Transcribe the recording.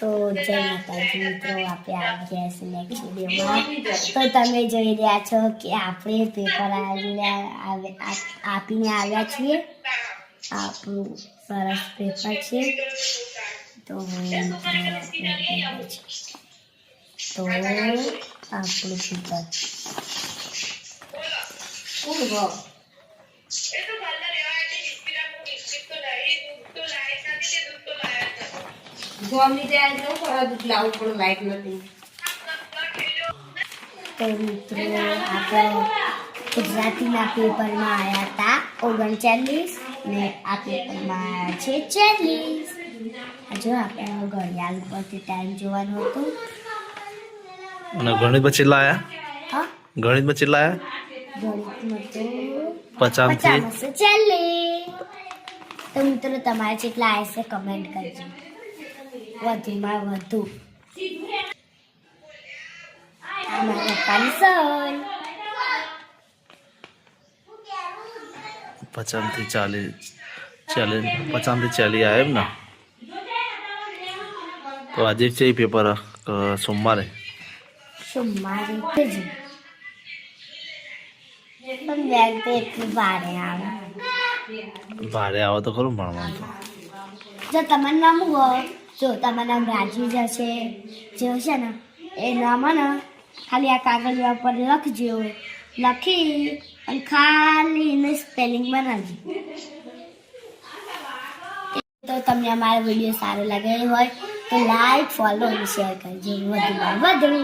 તો જય માતાજી મિત્રો, આપણે આ ગયા છે નેક્સ્ટ વિડીયોમાં. તો તમે જોઈ રહ્યા છો કે આપણે પેપર આપીને આવ્યા છીએ. આપણું સરસ પેપર છે. તો આપણું પેપર તો મિત્રો આપણે ગુજરાતીના પેપરમાં આવ્યા હતા 39 ને આ પેપરમાં આવ્યા છે 40. જો આપણે ઘડિયાળ પરથી ટાઈમ જોવાનો હતો. અને ગણિતમાં કેટલા આયા? હા, ગણિતમાં કેટલા આયા? ગણિતમાં તો 50 થી 40. તો મિત્રો તમારે કેટલા આવશે કમેન્ટ કરજો, વધુમાં વધુ. અમારા કન્સર્ન 50 થી 40 આયા એમ ને? તો આજે છે પેપર સોમવારે જ. પણ બેગ તો એટલી ભારે આવે. ભારે આવે તો ખરું ભણવાનું તો. જો તમારું નામ હોય, જો તમારું નામ રાજુ જ હશે જે હશે ને એ નામ ને ખાલી આ કાગળિયા પર લખજો. લખી અને ખાલી એને સ્પેલિંગ બનાવજો. તો તમને અમારો વિડીયો સારો લાગે હોય તો લાઈક, ફોલો અને શેર કરજો વધુમાં વધુ.